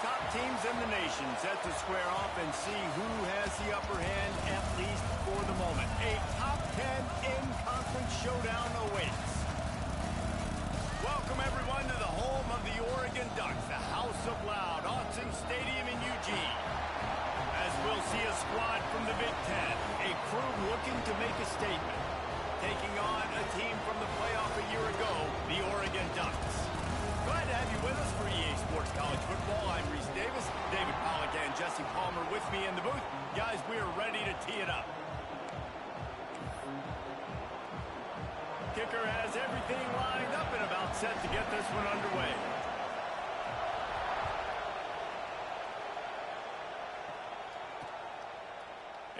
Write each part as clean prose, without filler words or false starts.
top teams in the nation set to square off and see who has the upper hand, at least for the moment. A top 10 in-conference showdown awaits. Welcome, everyone, to the home of the Oregon Ducks, the House of Loud, Autzen Stadium in Eugene. As we'll see a squad from the Big Ten, a crew looking to make a statement, taking on a team from the playoff a year ago, the Oregon Ducks. Glad to have you with us for EA Sports College Football. I'm Reese Davis, David Pollack and Jesse Palmer with me in the booth. Guys, we are ready to tee it up. Kicker has everything lined up and about set to get this one underway.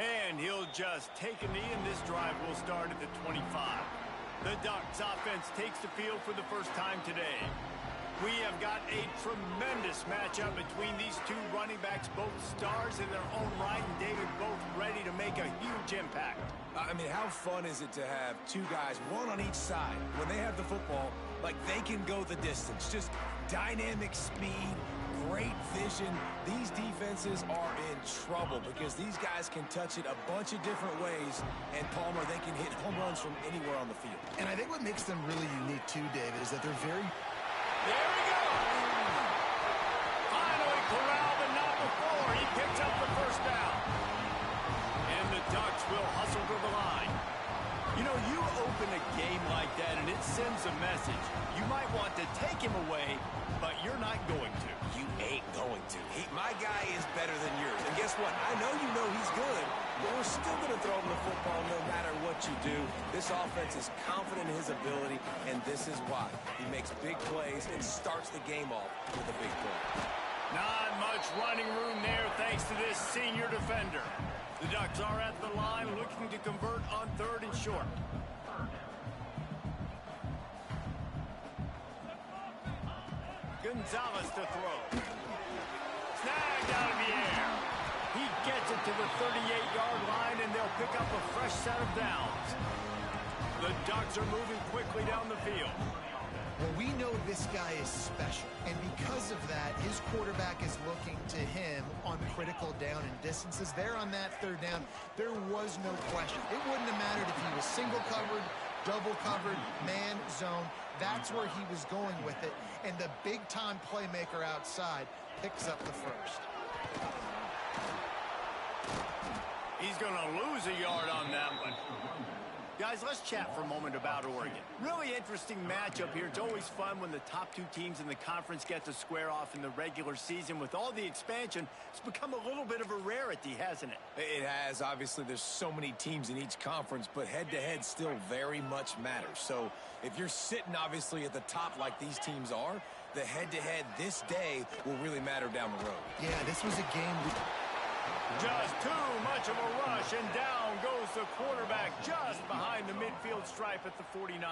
And he'll just take a knee, and this drive will start at the 25. The Ducks offense takes the field for the first time today. We have got a tremendous matchup between these two running backs, both stars in their own right, and David, both ready to make a huge impact. I mean, how fun is it to have two guys, one on each side, when they have the football, like they can go the distance. Just dynamic speed, great vision. These defenses are in trouble because these guys can touch it a bunch of different ways, and Palmer, they can hit home runs from anywhere on the field. And I think what makes them really unique too, David, is that they're very... There we go! Finally corralled, but not before. He picks up the first down. And the Ducks will hustle to the line. You know, you open a game like that and it sends a message. You might want to take him away, but you're not going to. You ain't going to. My guy is better than yours. And guess what? I know you know he's good, but we're still going to throw him the football no matter what you do. This offense is confident in his ability, and this is why. He makes big plays and starts the game off with a big play. Not much running room there thanks to this senior defender. The Ducks are at the line looking to convert on 3rd and short. Gonzalez to throw. Snagged out of the air. He gets it to the 38-yard line, and they'll pick up a fresh set of downs. The Ducks are moving quickly down the field. Well, we know this guy is special, and because of that, his quarterback is looking to him on critical down and distances. There on that 3rd down, there was no question. It wouldn't have mattered if he was single covered, double covered, man, zone. That's where he was going with it, and the big-time playmaker outside picks up the first. He's going to lose a yard on that one. Guys, let's chat for a moment about Oregon. Really interesting matchup here. It's always fun when the top two teams in the conference get to square off in the regular season. With all the expansion, it's become a little bit of a rarity, hasn't it? It has. Obviously, there's so many teams in each conference, but head-to-head still very much matters. So if you're sitting, obviously, at the top like these teams are, the head-to-head this day will really matter down the road. Yeah, this was a game... Just too much of a rush, and down goes the quarterback just behind the midfield stripe at the 49.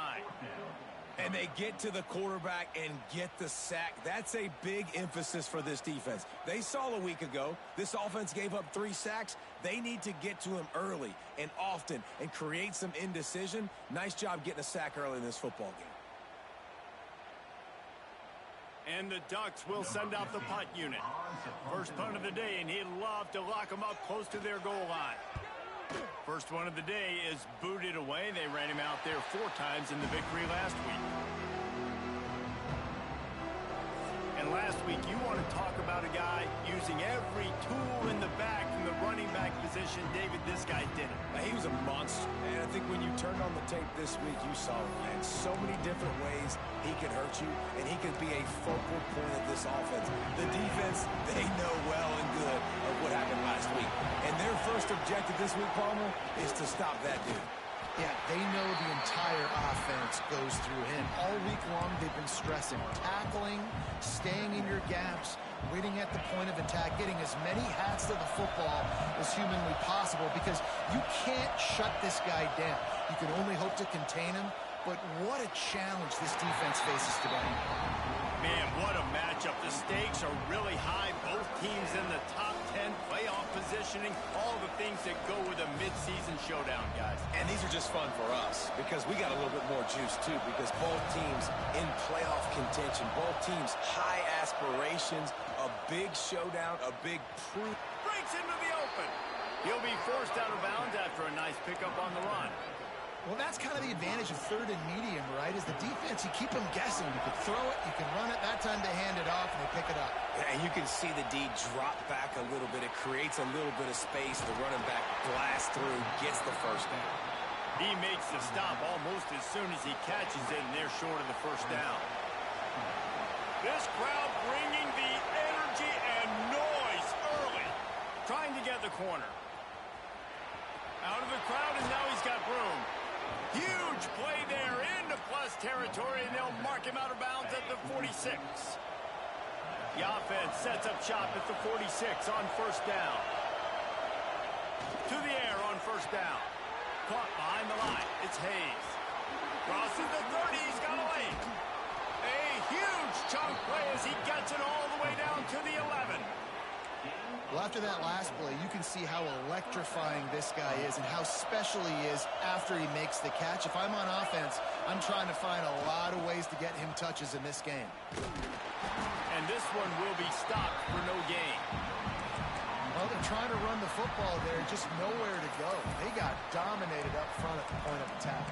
And they get to the quarterback and get the sack. That's a big emphasis for this defense. They saw a week ago, this offense gave up 3 sacks. They need to get to him early and often and create some indecision. Nice job getting a sack early in this football game. And the Ducks will send out the punt unit. First punt of the day, and he'd love to lock them up close to their goal line. First one of the day is booted away. They ran him out there 4 times in the victory last week. And last week, you want to talk about a guy using every tool in the back from the running back position. David, this guy did it. He was a monster. And I think when you turned on the tape this week, you saw it, man. So many different ways he could hurt you, and he could be a focal point of this offense. The defense, they know well and good of what happened last week. And their first objective this week, Palmer, is to stop that dude. Yeah, they know the entire offense goes through him. All week long, they've been stressing tackling, staying in your gaps, waiting at the point of attack, getting as many hats to the football as humanly possible because you can't shut this guy down. You can only hope to contain him, but what a challenge this defense faces today. Man, what a matchup. The stakes are really high. Both teams in the top 10, playoff positioning, all the things that go with a midseason showdown, guys. And these are just fun for us because we got a little bit more juice, too, because both teams in playoff contention, both teams high aspirations, a big showdown, a big proof. Breaks into the open. He'll be forced out of bounds after a nice pickup on the run. Well, that's kind of the advantage of third and medium, right? Is the defense, you keep them guessing. You can throw it, you can run it. That time they hand it off, and they pick it up. And you can see the D drop back a little bit. It creates a little bit of space. The running back blasts through, gets the first down. He makes the stop almost as soon as he catches it, and they're short of the first down. This crowd bringing the energy and noise early. Trying to get the corner. Out of the crowd, and now he's got room. Huge play there into plus territory, and they'll mark him out of bounds at the 46. The offense sets up shop at the 46 on first down. To the air on first down. Caught behind the line. It's Hayes. Crosses the 30. He's got a lane. A huge chunk play as he gets it all the way down to the 11. Well, after that last play, you can see how electrifying this guy is and how special he is after he makes the catch. If I'm on offense, I'm trying to find a lot of ways to get him touches in this game. And this one will be stopped for no gain. Well, they're trying to run the football there, just nowhere to go. They got dominated up front at the point of attack.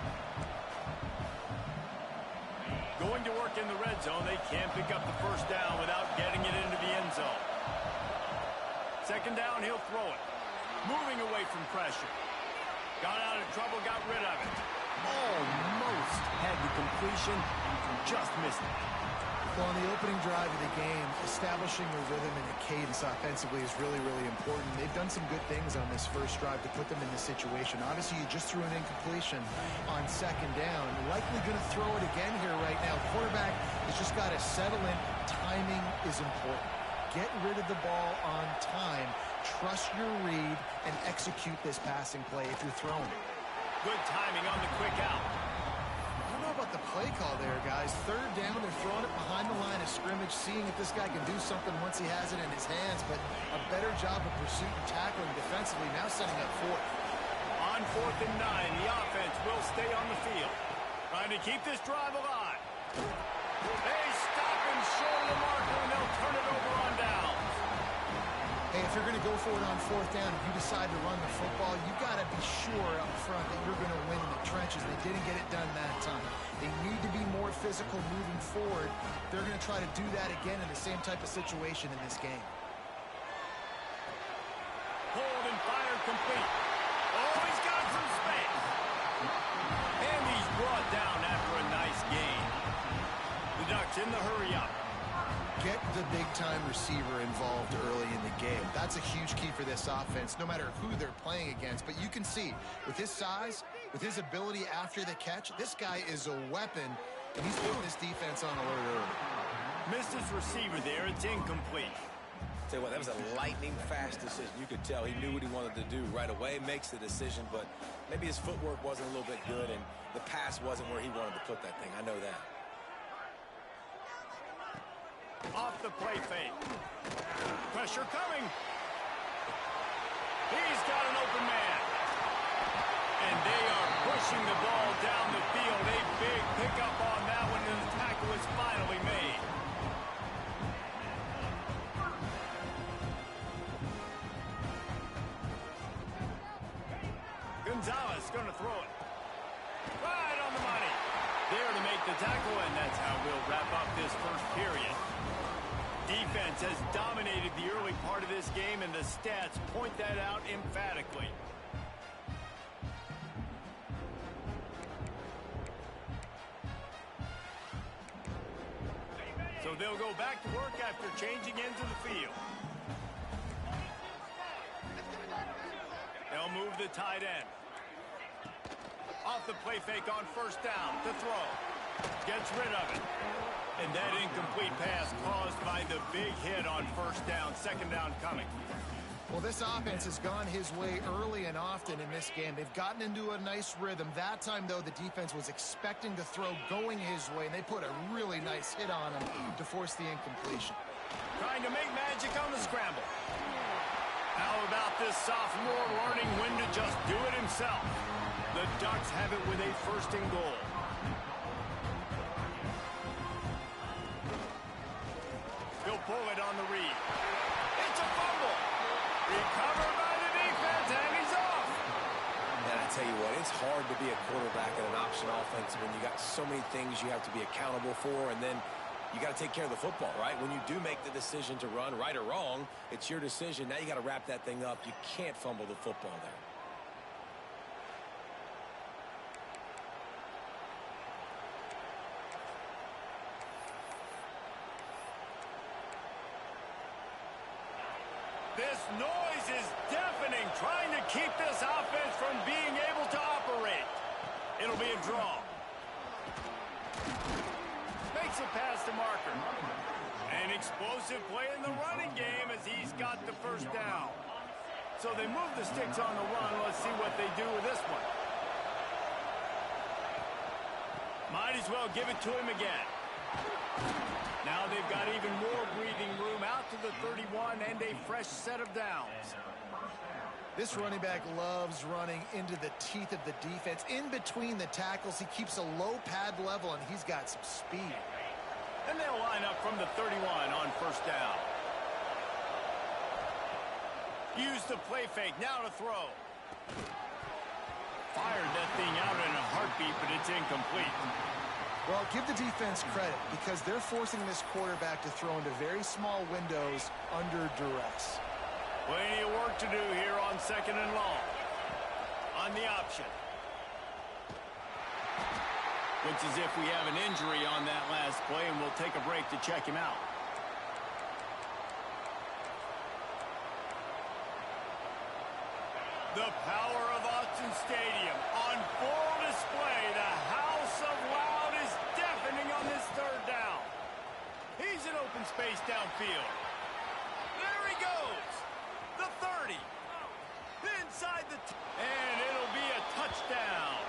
Going to work in the red zone, they can't pick up the first down without getting it into the end zone. Second down, he'll throw it. Moving away from pressure. Got out of trouble, got rid of it. Almost had the completion, just missed it. Well, on the opening drive of the game, establishing a rhythm and a cadence offensively is really, really important. They've done some good things on this first drive to put them in this situation. Obviously, you just threw an incompletion on second down. Likely going to throw it again here right now. Quarterback has just got to settle in. Timing is important. Get rid of the ball on time. Trust your read and execute this passing play if you're throwing it. Good timing on the quick out. I don't know about the play call there, guys. Third down, they're throwing it behind the line of scrimmage, seeing if this guy can do something once he has it in his hands, but a better job of pursuit and tackling defensively, now setting up fourth. On 4th and 9, the offense will stay on the field. Trying to keep this drive alive. They stop him short of the marker, and they'll turn it over on downs. Hey, if you're going to go for it on fourth down, if you decide to run the football, you got to be sure up front that you're going to win in the trenches. They didn't get it done that time. They need to be more physical moving forward. They're going to try to do that again in the same type of situation in this game. Hold and fire complete. Oh, he's got some space. And he's brought down after a nice gain. The Ducks in the hurry up. Get the big-time receiver involved early in the game. That's a huge key for this offense, no matter who they're playing against. But you can see, with his size, with his ability after the catch, this guy is a weapon, and he's putting this defense on alert early. Missed his receiver there. It's incomplete. Tell you what, that was a lightning-fast decision. You could tell he knew what he wanted to do right away, makes the decision, but maybe his footwork wasn't a little bit good, and the pass wasn't where he wanted to put that thing. I know that. Off the play fake. Pressure coming. He's got an open man. And they are pushing the ball down the field. A big pickup on that one, and the tackle is finally made. Gonzalez going to throw it. Right on the money. There to make the tackle, and that's how we'll wrap up this first period. Defense has dominated the early part of this game, and the stats point that out emphatically. So they'll go back to work after changing into the field. They'll move the tight end. Off the play fake on first down to throw. Gets rid of it. And that incomplete pass caused by the big hit on first down. Second down coming. Well, this offense has gone his way early and often in this game. They've gotten into a nice rhythm. That time, though, the defense was expecting the throw going his way, and they put a really nice hit on him to force the incompletion. Trying to make magic on the scramble. How about this sophomore learning when to just do it himself? The Ducks have it with a first and goal. He'll pull it on the read. It's a fumble. Recovered by the defense, and he's off. And I tell you what, it's hard to be a quarterback in an option offense when you got so many things you have to be accountable for, and then you got to take care of the football, right? When you do make the decision to run, right or wrong, it's your decision. Now you got to wrap that thing up. You can't fumble the football there. This noise is deafening, trying to keep this offense from being able to operate. It'll be a draw. Makes it past the marker. An explosive play in the running game as he's got the first down. So they move the sticks on the run. Let's see what they do with this one. Might as well give it to him again. Now they've got even more breathing room out to the 31 and a fresh set of downs. This running back loves running into the teeth of the defense. In between the tackles, he keeps a low pad level, and he's got some speed. And they'll line up from the 31 on first down. Use the play fake, now to throw. Fired that thing out in a heartbeat, but it's incomplete. Well, give the defense credit because they're forcing this quarterback to throw into very small windows under duress. Plenty of work to do here on second and long. On the option. Looks as if we have an injury on that last play, and we'll take a break to check him out. The power of Autzen Stadium on full display. The house of loud is deafening on this third down. He's in open space downfield. There he goes. The 30. Inside the... and it'll be a touchdown.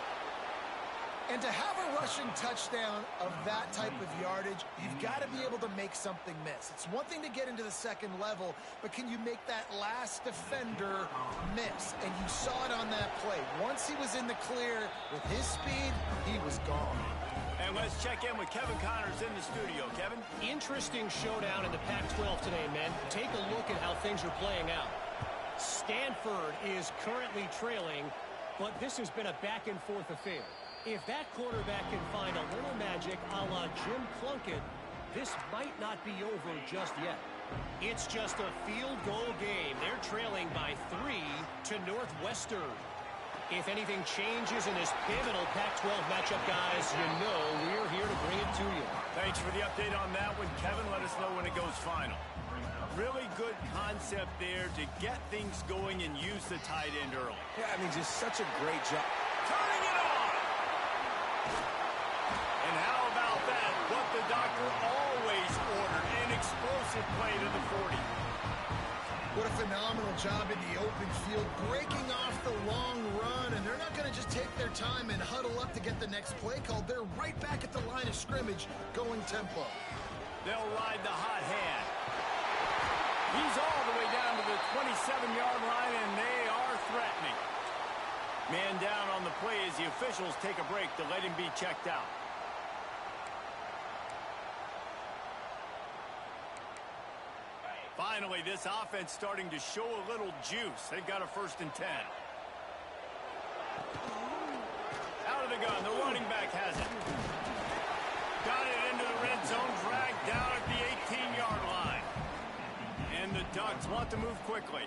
And to have a rushing touchdown of that type of yardage, you've got to be able to make something miss. It's one thing to get into the second level, but can you make that last defender miss? And you saw it on that play. Once he was in the clear with his speed, he was gone. And let's check in with Kevin Connors in the studio. Kevin? Interesting showdown in the Pac-12 today, men. Take a look at how things are playing out. Stanford is currently trailing, but this has been a back-and-forth affair. If that quarterback can find a little magic a la Jim Plunkett, this might not be over just yet. It's just a field goal game. They're trailing by 3 to Northwestern. If anything changes in this pivotal Pac-12 matchup, guys, you know we're here to bring it to you. Thanks for the update on that one, Kevin. Let us know when it goes final. Really good concept there to get things going and use the tight end early. Yeah, I mean, just such a great job. Turning it on! And how about that? What the doctor always ordered, an explosive play to the 40. What a phenomenal job in the open field, breaking off the long run, and they're not going to just take their time and huddle up to get the next play called. They're right back at the line of scrimmage, going tempo. They'll ride the hot hand. He's all the way down to the 27-yard line, and they are threatening. Man down on the play as the officials take a break to let him be checked out. Finally, this offense starting to show a little juice. They've got a 1st and 10. Out of the gun, the running back has it. Got it into the red zone, dragged down at the 18-yard line. And the Ducks want to move quickly.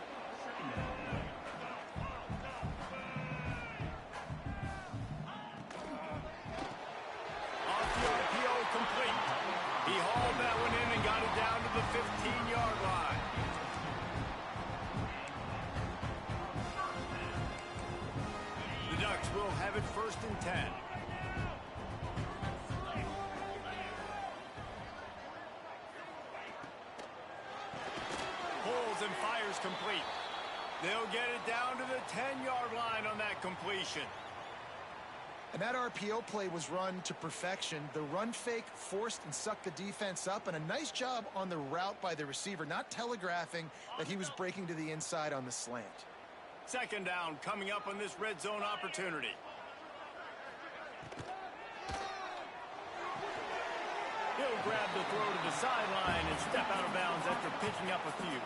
Off the RPO, complete. He hauled that one in and got it down to the 15-yard line. The Ducks will have it 1st and 10. Pulls and fires complete. They'll get it down to the 10-yard line on that completion. And that RPO play was run to perfection. The run fake forced and sucked the defense up, and a nice job on the route by the receiver, not telegraphing that he was breaking to the inside on the slant. Second down coming up on this red zone opportunity. He'll grab the throw to the sideline and step out of bounds after picking up a few.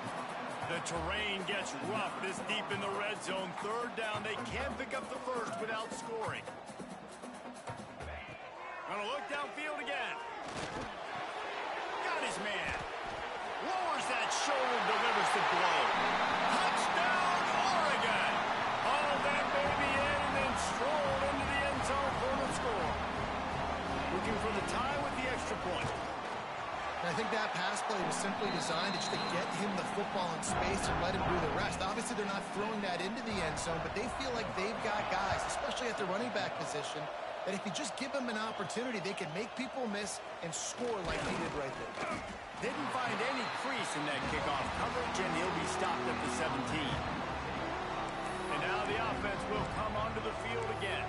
The terrain gets rough this deep in the red zone. Third down, they can't pick up the first without scoring. Gonna look downfield again. Got his man. Lowers that shoulder, delivers the blow. Touchdown, Oregon! All that baby in and then strolled into the end zone for the score. Looking for the tie with the extra point. And I think that pass play was simply designed just to get him the football in space and let him do the rest. Obviously, they're not throwing that into the end zone, but they feel like they've got guys, especially at the running back position, that if you just give them an opportunity, they can make people miss and score like they did right there. Didn't find any crease in that kickoff coverage, and he'll be stopped at the 17. And now the offense will come onto the field again.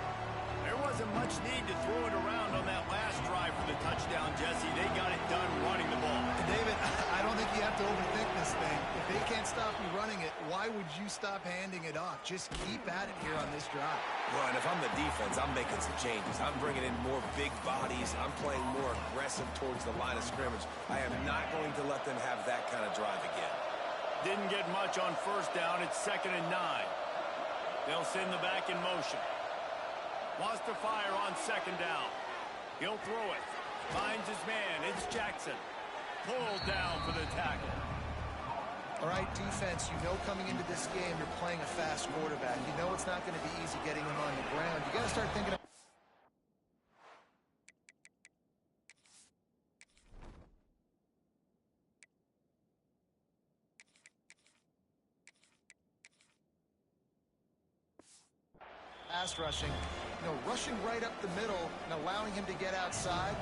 There wasn't much need to throw it around on that last drive for the touchdown, Jesse. They got it done running the ball. And David, I don't think you have to overthink this thing. If they can't stop you running it, why would you stop handing it off? Just keep at it here on this drive. Well, and if I'm the defense, I'm making some changes. I'm bringing in more big bodies. I'm playing more aggressive towards the line of scrimmage. I am not going to let them have that kind of drive again. Didn't get much on first down. It's 2nd and 9. They'll send the back in motion. Wants to fire on 2nd down. He'll throw it. Finds his man. It's Jackson. Pulled down for the tackle. All right, defense, you know coming into this game you're playing a fast quarterback. You know it's not going to be easy getting him on the ground. You got to start thinking of pass rushing. You know, rushing right up the middle and allowing him to get outside,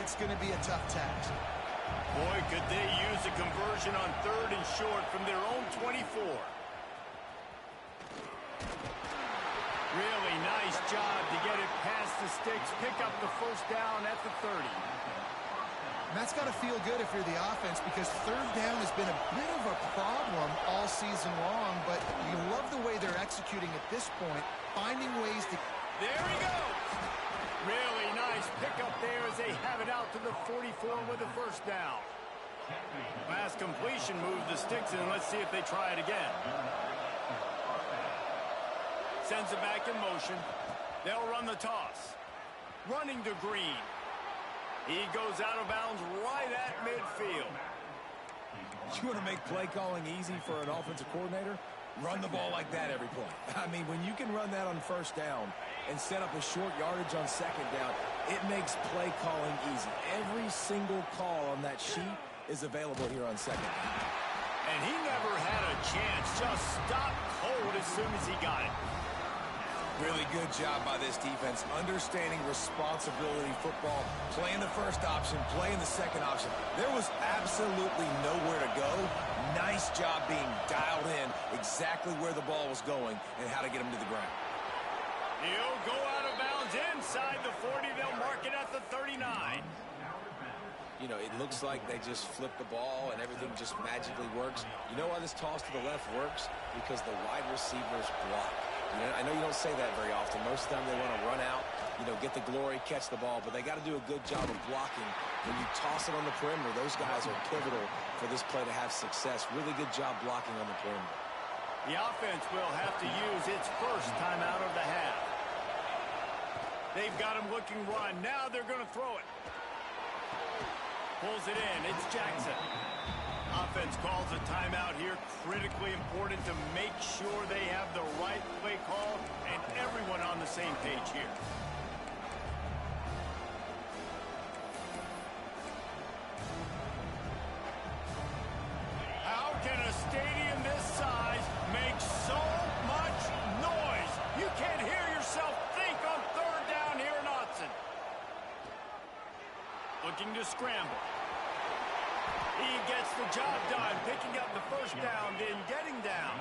it's going to be a tough task. Boy, could they use a conversion on 3rd and short from their own 24. Really nice job to get it past the sticks, pick up the first down at the 30. And that's got to feel good if you're the offense, because 3rd down has been a bit of a problem all season long, but you love the way they're executing at this point, finding ways to... There he goes. Really nice pickup there as they have it out to the 44 with the first down. Last completion moved the sticks in. Let's see if they try it again. Sends it back in motion. They'll run the toss. Running to Green. He goes out of bounds right at midfield. You want to make play calling easy for an offensive coordinator? Run the ball like that every play. I mean, when you can run that on first down and set up a short yardage on 2nd down, it makes play calling easy. Every single call on that sheet is available here on 2nd down. And he never had a chance. Just stopped cold as soon as he got it. Really good job by this defense, understanding responsibility football, playing the first option, playing the second option. There was absolutely nowhere to go. Nice job being dialed in exactly where the ball was going and how to get him to the ground. He'll go out of bounds inside the 40. They'll mark it at the 39. You know, it looks like they just flip the ball and everything just magically works. You know why this toss to the left works? Because the wide receivers block. You know, I know you don't say that very often. Most of the time they want to run out, you know, get the glory, catch the ball, but they got to do a good job of blocking. When you toss it on the perimeter, those guys are pivotal for this play to have success. Really good job blocking on the perimeter. The offense will have to use its first timeout of the half. They've got him looking run. Now they're going to throw it. Pulls it in. It's Jackson. Offense calls a timeout here. Critically important to make sure they have the right play call and everyone on the same page here. How can a stadium this size make so much noise? You can't hear yourself think on 3rd down here in Autzen. Looking to scramble. He gets the job done, picking up the first down, then getting down.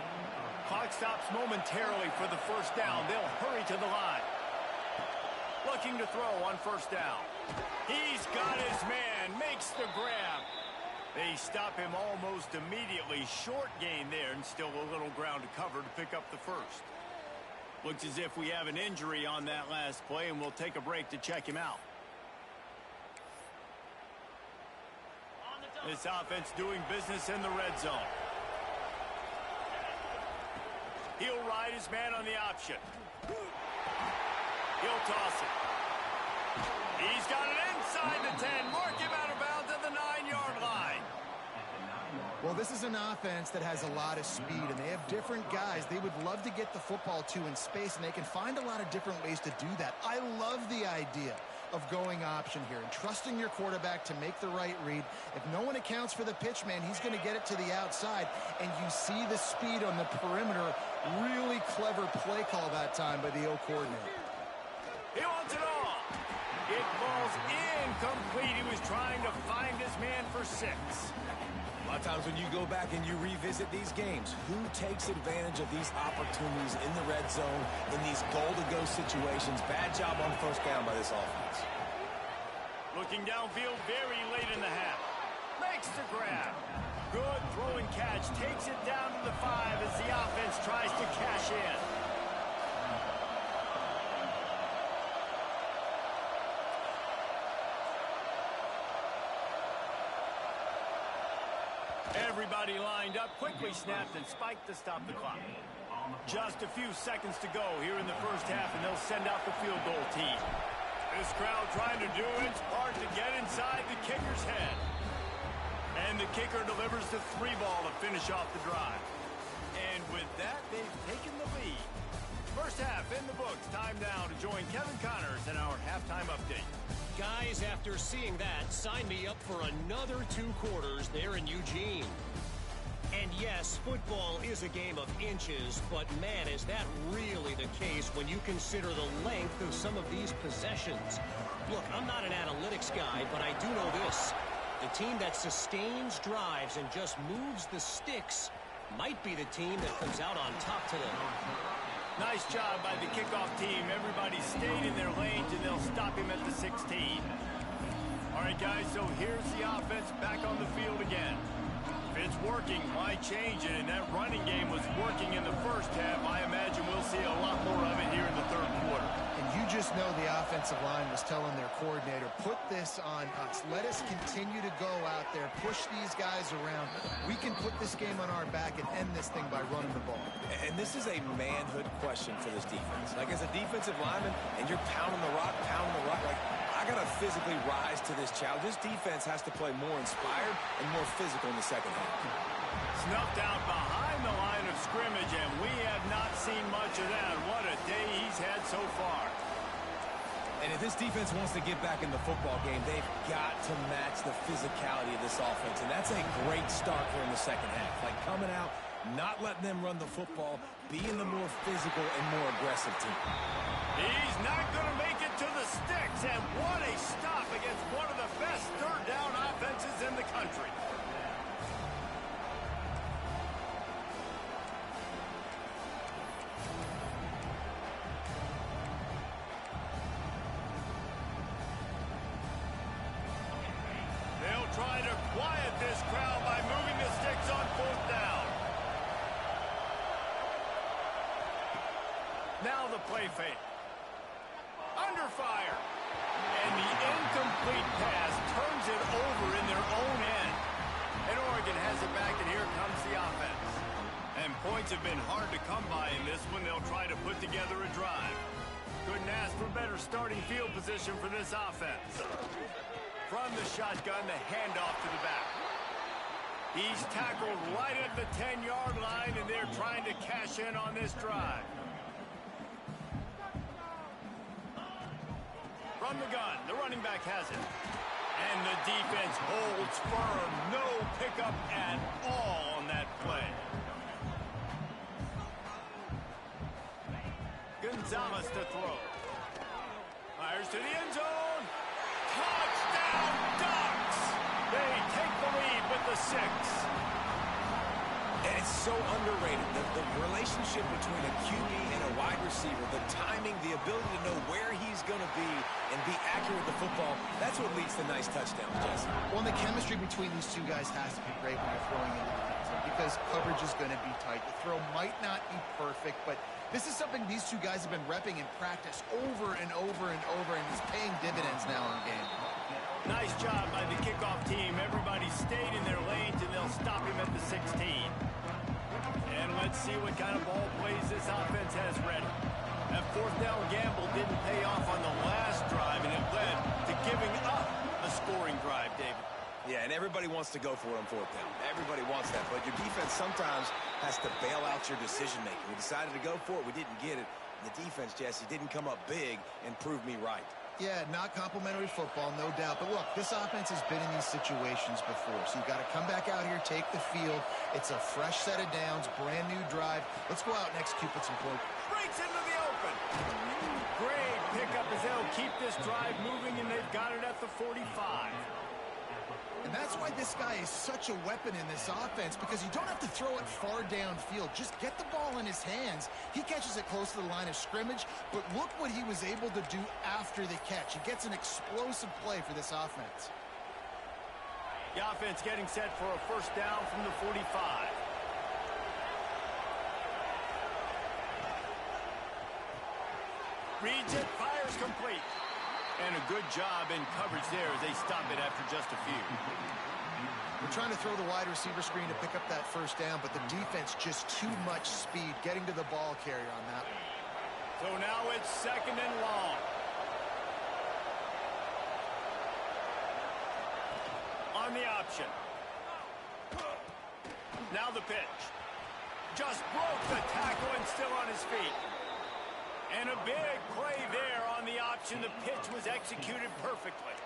clock stops momentarily for the first down. They'll hurry to the line. Looking to throw on first down. He's got his man. Makes the grab. They stop him almost immediately. Short gain there and still a little ground to cover to pick up the first. Looks as if we have an injury on that last play, and we'll take a break to check him out. This offense doing business in the red zone. He'll ride his man on the option. He'll toss it. He's got it inside the 10. Mark him out of bounds at the 9-yard line. Well, this is an offense that has a lot of speed, and they have different guys they would love to get the football to in space, and they can find a lot of different ways to do that. I love the idea of going option here and trusting your quarterback to make the right read. If no one accounts for the pitch man, he's going to get it to the outside, and you see the speed on the perimeter. Really clever play call that time by the O coordinator. He wants it all. It falls incomplete. He was trying to find his man for 6. A lot of times when you go back and you revisit these games, who takes advantage of these opportunities in the red zone, in these goal-to-go situations? Bad job on first down by this offense. Looking downfield very late in the half. Makes the grab. Good throw and catch. Takes it down to the 5 as the offense tries to cash in. Everybody lined up, quickly snapped and spiked to stop the clock. Just a few seconds to go here in the first half, and they'll send out the field goal team. This crowd trying to do its part to get inside the kicker's head. And the kicker delivers the 3 ball to finish off the drive. And with that, they've taken the lead. First half in the books. Time now to join Kevin Connors in our halftime update. Guys, after seeing that, sign me up for another 2 quarters there in Eugene. And yes, football is a game of inches, but man, is that really the case when you consider the length of some of these possessions. Look, I'm not an analytics guy, but I do know this. The team that sustains drives and just moves the sticks might be the team that comes out on top today. Nice job by the kickoff team. Everybody stayed in their lanes, and they'll stop him at the 16. All right, guys, so here's the offense back on the field again. If it's working, why change it? And that running game was working in the first half. I imagine we'll see a lot more of it here in the third quarter. And you just know the offensive line was telling their coordinator, put this on us. Let us continue to go out there, push these guys around. We can put this game on our back and end this thing by running the ball. And this is a manhood question for this defense. Like, as a defensive lineman, and you're pounding the rock, like, I got to physically rise to this challenge. This defense has to play more inspired and more physical in the second half. Snuffed out behind the line of scrimmage, and we have not seen much of that. What a day he's had so far. And if this defense wants to get back in the football game, they've got to match the physicality of this offense. And that's a great start here in the second half. Like, coming out, not letting them run the football, being the more physical and more aggressive team. He's not going to make it to the sticks, and what a stop against one of the best third down offenses in the country. They'll try to quiet this crowd by moving the sticks on fourth down. Now the play fake. Under fire. And the incomplete pass turns it over in their own end. And Oregon has it back, and here comes the offense. And points have been hard to come by in this one. They'll try to put together a drive. Couldn't ask for better starting field position for this offense. From the shotgun, the handoff to the back. He's tackled right at the 10-yard line, and they're trying to cash in on this drive. From the gun, the running back has it. And the defense holds firm. No pickup at all on that play. Gonzalez to throw. Fires to the end zone. Touchdown, Ducks! They take the lead with the 6. And it's so underrated. The relationship between a QB and a wide receiver, the timing, the ability to know where he's going to be and be accurate with the football, that's what leads to nice touchdowns, Jesse. Well, and the chemistry between these two guys has to be great when you're throwing into the end zone because coverage is going to be tight. The throw might not be perfect, but this is something these two guys have been repping in practice over and over and over, and is paying dividends now in game. Nice job by the kickoff team. Everybody stayed in their lanes, and they'll stop him at the 16. And let's see what kind of ball plays this offense has ready. That fourth down gamble didn't pay off on the last drive, and it led to giving up a scoring drive, David. Yeah, and everybody wants to go for it on fourth down. Everybody wants that, but your defense sometimes has to bail out your decision-making. We decided to go for it. We didn't get it. And the defense, Jesse, didn't come up big and prove me right. Yeah, not complimentary football, no doubt. But look, this offense has been in these situations before. So you've got to come back out here, take the field. It's a fresh set of downs, brand new drive. Let's go out and execute with some points. Breaks into the open. Great pickup as they'll keep this drive moving, and they've got it at the 45. And that's why this guy is such a weapon in this offense, because you don't have to throw it far downfield. Just get the ball in his hands. He catches it close to the line of scrimmage, but look what he was able to do after the catch. He gets an explosive play for this offense. The offense getting set for a first down from the 45. Reads it, fires complete. And a good job in coverage there as they stop it after just a few. We're trying to throw the wide receiver screen to pick up that first down, but the defense just too much speed getting to the ball carrier on that one. So now it's second and long. On the option. Now the pitch. Just broke the tackle and still on his feet. And a big play there on the option. The pitch was executed perfectly.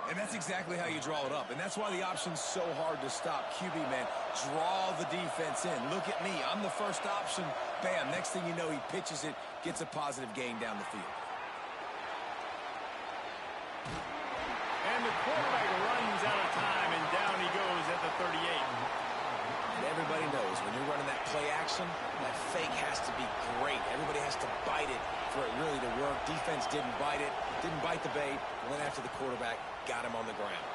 And that's exactly how you draw it up. And that's why the option's so hard to stop. QB, man, draw the defense in. Look at me. I'm the first option. Bam. Next thing you know, he pitches it, gets a positive gain down the field. And the quarterback runs out of time, and down he goes at the 38. And everybody knows when you're running that play action, that fake has to be great. Everybody has to bite it for it really to work. Defense didn't bite it, didn't bite the bait, went after the quarterback, got him on the ground.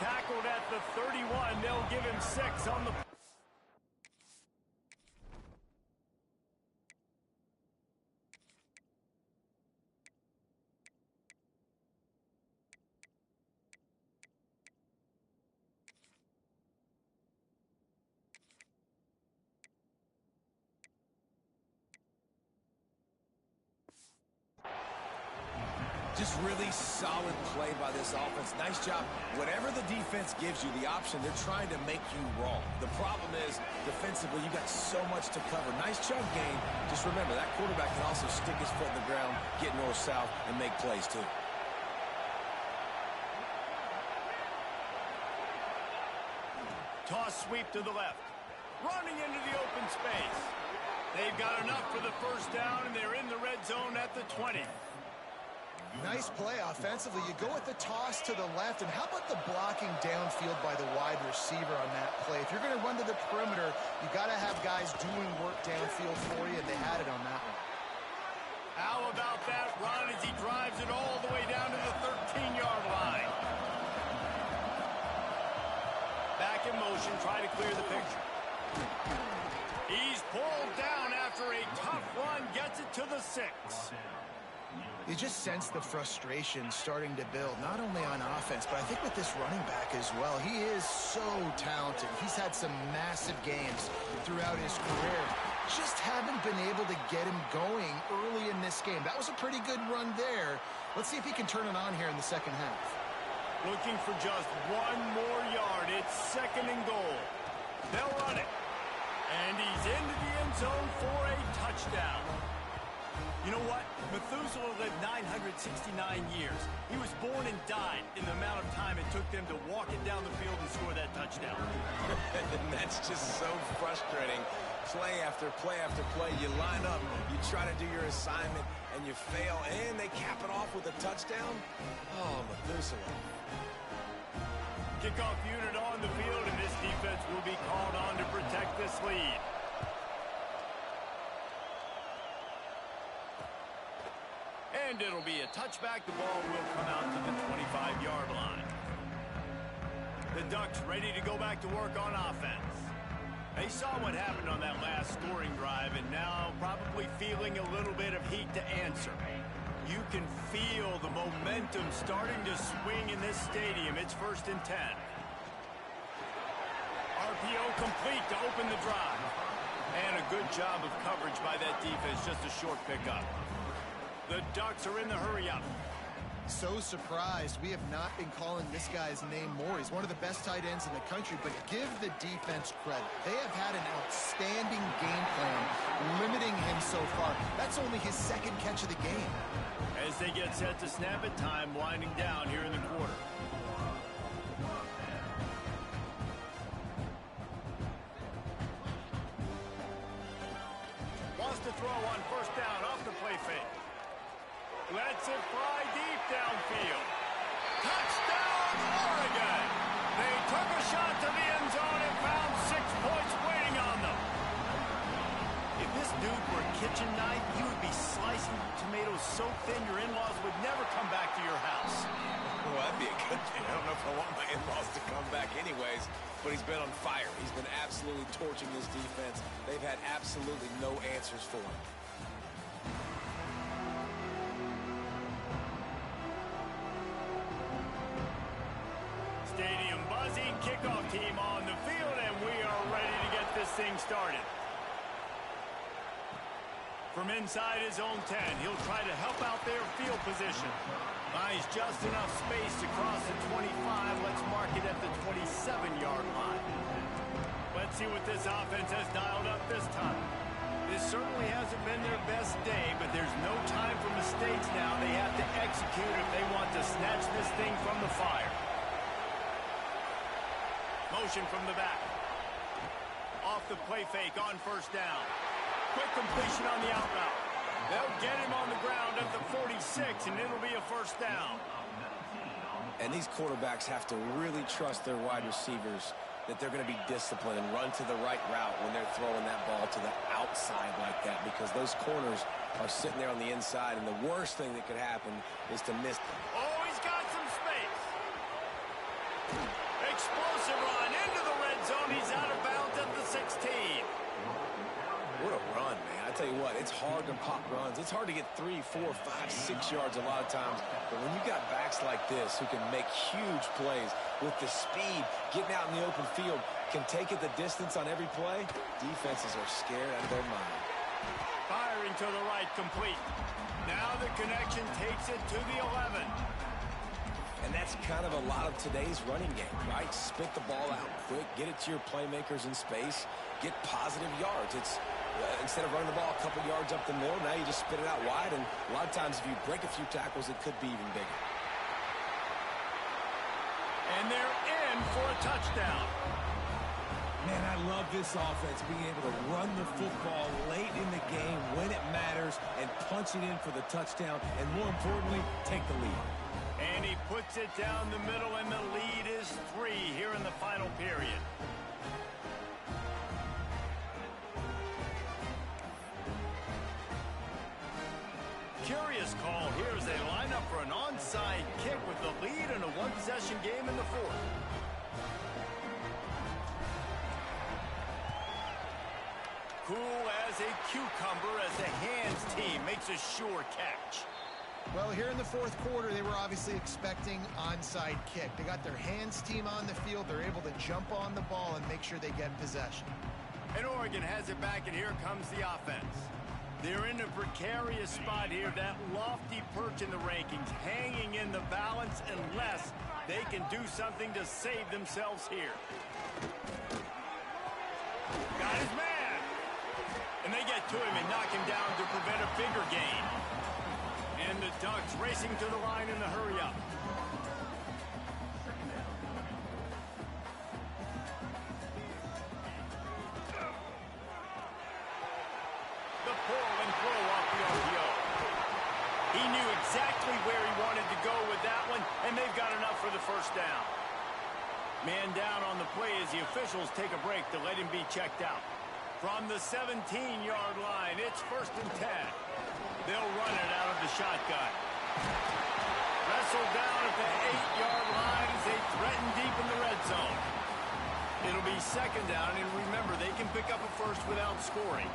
Tackled at the 31. They'll give him 6 on the... Just really solid play by this offense. Nice job. Whatever the defense gives you, the option, they're trying to make you wrong. The problem is, defensively, you got so much to cover. Nice chunk gain. Just remember, that quarterback can also stick his foot in the ground, get north-south, and make plays, too. Toss sweep to the left. Running into the open space. They've got enough for the first down, and they're in the red zone at the 20. Nice play offensively. You go with the toss to the left, and how about the blocking downfield by the wide receiver on that play? If you're going to run to the perimeter, you got to have guys doing work downfield for you, and they had it on that one. How about that run as he drives it all the way down to the 13-yard line? Back in motion, try to clear the picture. He's pulled down after a tough run, gets it to the 6. You just sense the frustration starting to build, not only on offense, but I think with this running back as well. He is so talented. He's had some massive games throughout his career. Just haven't been able to get him going early in this game. That was a pretty good run there. Let's see if he can turn it on here in the second half. Looking for just one more yard. It's second and goal. They'll run it. And he's into the end zone for a touchdown. You know what? Methuselah lived 969 years. He was born and died in the amount of time it took them to walk it down the field and score that touchdown. And that's just so frustrating. Play after play after play. You line up, you try to do your assignment, and you fail, and they cap it off with a touchdown? Oh, Methuselah. Kickoff unit on the field, and this defense will be called on to protect this lead. And it'll be a touchback. The ball will come out to the 25-yard line. The Ducks ready to go back to work on offense. They saw what happened on that last scoring drive and now probably feeling a little bit of heat to answer. You can feel the momentum starting to swing in this stadium. It's 1st and 10. RPO complete to open the drive. And a good job of coverage by that defense, just a short pickup. The Ducks are in the hurry-up. So surprised we have not been calling this guy's name more. He's one of the best tight ends in the country, but give the defense credit. They have had an outstanding game plan limiting him so far. That's only his 2nd catch of the game. As they get set to snap it, time winding down here in the quarter. Wants to throw on 1st down off the play fake. Lets it fly deep downfield. Touchdown, Oregon! They took a shot to the end zone and found 6 points waiting on them. If this dude were a kitchen knife, he would be slicing tomatoes so thin your in-laws would never come back to your house. Well, that'd be a good thing. I don't know if I want my in-laws to come back anyways, but he's been on fire. He's been absolutely torching this defense. They've had absolutely no answers for him. Stadium buzzing, kickoff team on the field, and we are ready to get this thing started. From inside his own 10, he'll try to help out their field position. Buys just enough space to cross the 25. Let's mark it at the 27-yard line. Let's see what this offense has dialed up this time. This certainly hasn't been their best day, but there's no time for mistakes now. They have to execute if they want to snatch this thing from the fire. Motion from the back. Off the play fake on 1st down. Quick completion on the out route. They'll get him on the ground at the 46, and it'll be a 1st down. And these quarterbacks have to really trust their wide receivers that they're going to be disciplined and run to the right route when they're throwing that ball to the outside like that, because those corners are sitting there on the inside, and the worst thing that could happen is to miss. Oh, he's got some space. Explosive run into the red zone. He's out of bounds at the 16. What a run, man. I tell you what, it's hard to pop runs. It's hard to get 3, 4, 5, 6 yards a lot of times. But when you got backs like this who can make huge plays with the speed, getting out in the open field, can take it the distance on every play, defenses are scared out of their mind. Firing to the right, complete. Now the connection takes it to the 11. And that's kind of a lot of today's running game, right? Spit the ball out quick, get it to your playmakers in space, get positive yards. It's instead of running the ball a couple yards up the middle, now you just spit it out wide, and a lot of times if you break a few tackles, it could be even bigger. And they're in for a touchdown. Man, I love this offense, being able to run the football late in the game when it matters and punch it in for the touchdown, and more importantly, take the lead. And he puts it down the middle, and the lead is 3 here in the final period. Curious call here as they line up for an onside kick with the lead in a one-possession game in the 4th. Cool as a cucumber as the hands team makes a sure catch. Well, here in the 4th quarter, they were obviously expecting onside kick. They got their hands team on the field. They're able to jump on the ball and make sure they get possession. And Oregon has it back, and here comes the offense. They're in a precarious spot here, that lofty perch in the rankings, hanging in the balance unless they can do something to save themselves here. Got his man. And they get to him and knock him down to prevent a bigger gain. And the Ducks racing to the line in the hurry-up. The pull and throw off the RPO. He knew exactly where he wanted to go with that one, and they've got enough for the 1st down. Man down on the play as the officials take a break to let him be checked out. From the 17-yard line, it's 1st and 10. They'll run it out of the shotgun. Wrestled down at the 8-yard line as they threaten deep in the red zone. It'll be 2nd down, and remember, they can pick up a first without scoring.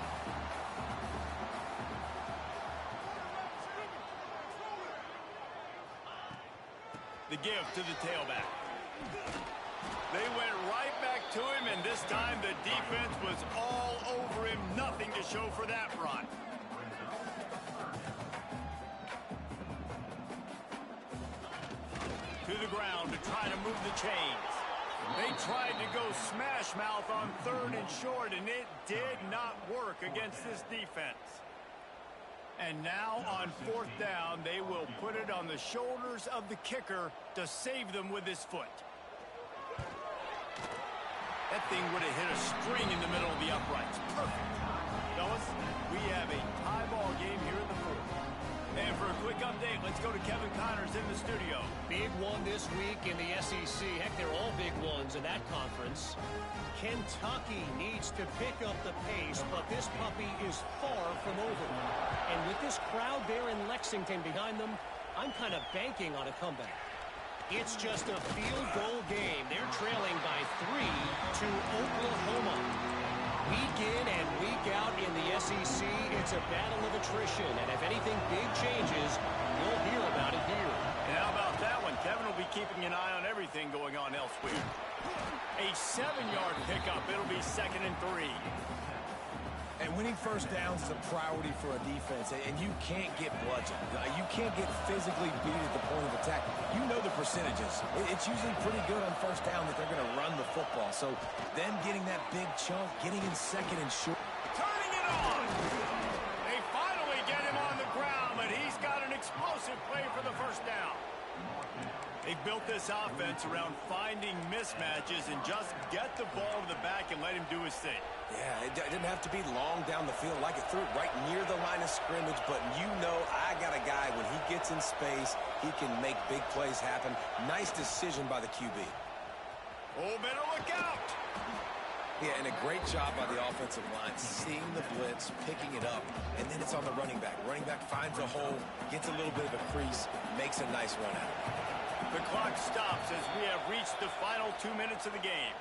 The give to the tailback. They went right back to him, and this time the defense was all over him. Nothing to show for that run. To the ground to try to move the chains. They tried to go smash mouth on 3rd and short, and it did not work against this defense. And now on 4th down, they will put it on the shoulders of the kicker to save them with his foot. That thing would have hit a string in the middle of the uprights. Perfect. Fellas, we have a tie ball game here in the 4th. And for a quick update, let's go to Kevin Connors in the studio. Big one this week in the SEC. Heck, they're all big ones in that conference. Kentucky needs to pick up the pace, but this puppy is far from over. And with this crowd there in Lexington behind them, I'm kind of banking on a comeback. It's just a field goal game. They're trailing by 3 to Oklahoma. Week in and week out in the SEC, it's a battle of attrition. And if anything big changes, you'll hear about it here. And how about that one? Kevin will be keeping an eye on everything going on elsewhere. A 7-yard pickup. It'll be 2nd and 3. And winning first downs is a priority for a defense, and you can't get bludgeoned. You can't get physically beat at the point of attack. You know the percentages. It's usually pretty good on first down that they're going to run the football. So them getting that big chunk, getting in 2nd and short. Turning it on! They finally get him on the ground, but he's got an explosive play for the first down. They built this offense around finding mismatches and just get the ball to the back and let him do his thing. Yeah, it didn't have to be long down the field. Like it threw it right near the line of scrimmage, but you know I got a guy, when he gets in space, he can make big plays happen. Nice decision by the QB. Oh, better look out! Yeah, and a great job by the offensive line, seeing the blitz, picking it up, and then it's on the running back. Running back finds a hole, gets a little bit of a crease, makes a nice run out of it. The clock stops as we have reached the final 2 minutes of the game.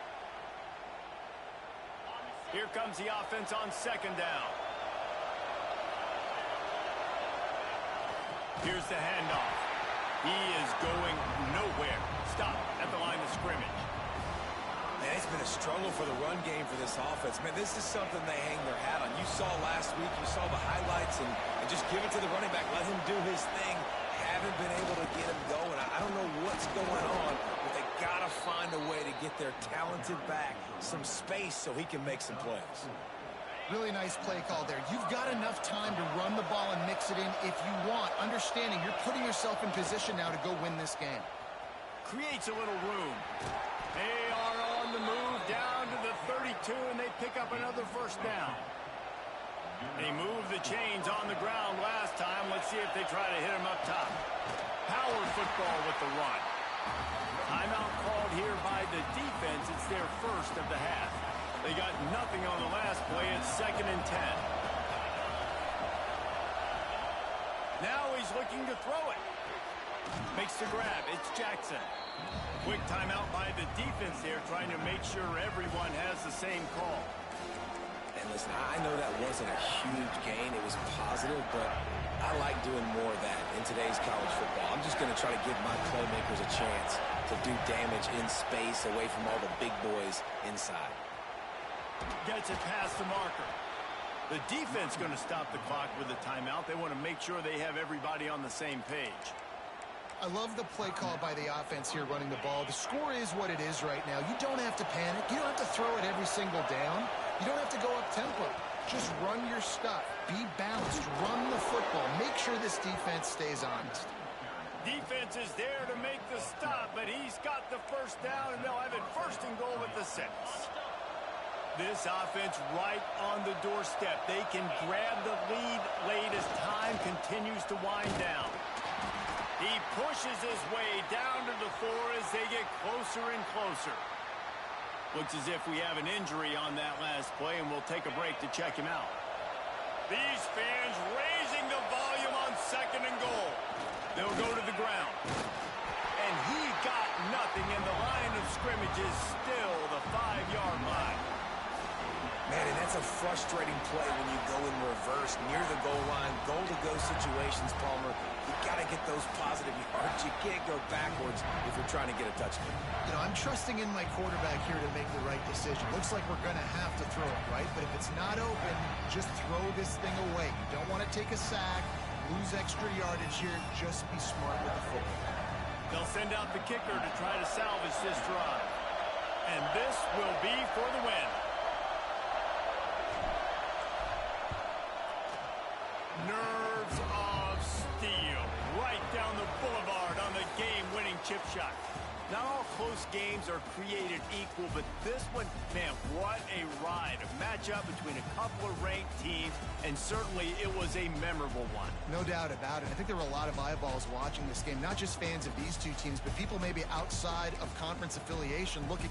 Here comes the offense on 2nd down. Here's the handoff. He is going nowhere. Stop at the line of scrimmage. Man, it's been a struggle for the run game for this offense. Man, this is something they hang their hat on. You saw last week, you saw the highlights, and just give it to the running back. Let him do his thing. Haven't been able to get him going. I don't know what's going on, but they got to find a way to get their talented back some space so he can make some plays. Really nice play call there. You've got enough time to run the ball and mix it in if you want. Understanding you're putting yourself in position now to go win this game. Creates a little room. They are on the move down to the 32, and they pick up another first down. They moved the chains on the ground last time. Let's see if they try to hit him up top. Power football with the run. Timeout called here by the defense. It's their first of the half. They got nothing on the last play. It's 2nd and 10. Now he's looking to throw it. Makes the grab. It's Jackson. Quick timeout by the defense here, trying to make sure everyone has the same call. And listen, I know that wasn't a huge gain. It was positive, but I like doing more of that in today's college football. I'm just going to try to give my playmakers a chance to do damage in space away from all the big boys inside. Gets it past the marker. The defense going to stop the clock with a timeout. They want to make sure they have everybody on the same page. I love the play call by the offense here running the ball. The score is what it is right now. You don't have to panic. You don't have to throw it every single down. You don't have to go up-tempo. Just run your stuff. Be balanced. Run the football. Make sure this defense stays honest. Defense is there to make the stop, but he's got the first down, and they'll have it 1st and goal at the 6. This offense right on the doorstep. They can grab the lead late as time continues to wind down. He pushes his way down to the 4 as they get closer and closer. Looks as if we have an injury on that last play, and we'll take a break to check him out. These fans raising the volume on 2nd and goal. They'll go to the ground. And he got nothing, and the line of scrimmage is still the 5-yard line. Man, and that's a frustrating play when you go in reverse near the goal line, goal-to-go situations, Palmer. You got to get those positive yards. You can't go backwards if you're trying to get a touchdown. You know, I'm trusting in my quarterback here to make the right decision. Looks like we're going to have to throw it, right? But if it's not open, just throw this thing away. You don't want to take a sack, lose extra yardage here. Just be smart with the football. They'll send out the kicker to try to salvage this drive. And this will be for the win. Nerves of steel right down the boulevard on the game-winning chip shot. Not all close games are created equal, but this one, man, what a ride. A matchup between a couple of ranked teams, and certainly it was a memorable one. No doubt about it. I think there were a lot of eyeballs watching this game, not just fans of these two teams, but people maybe outside of conference affiliation looking.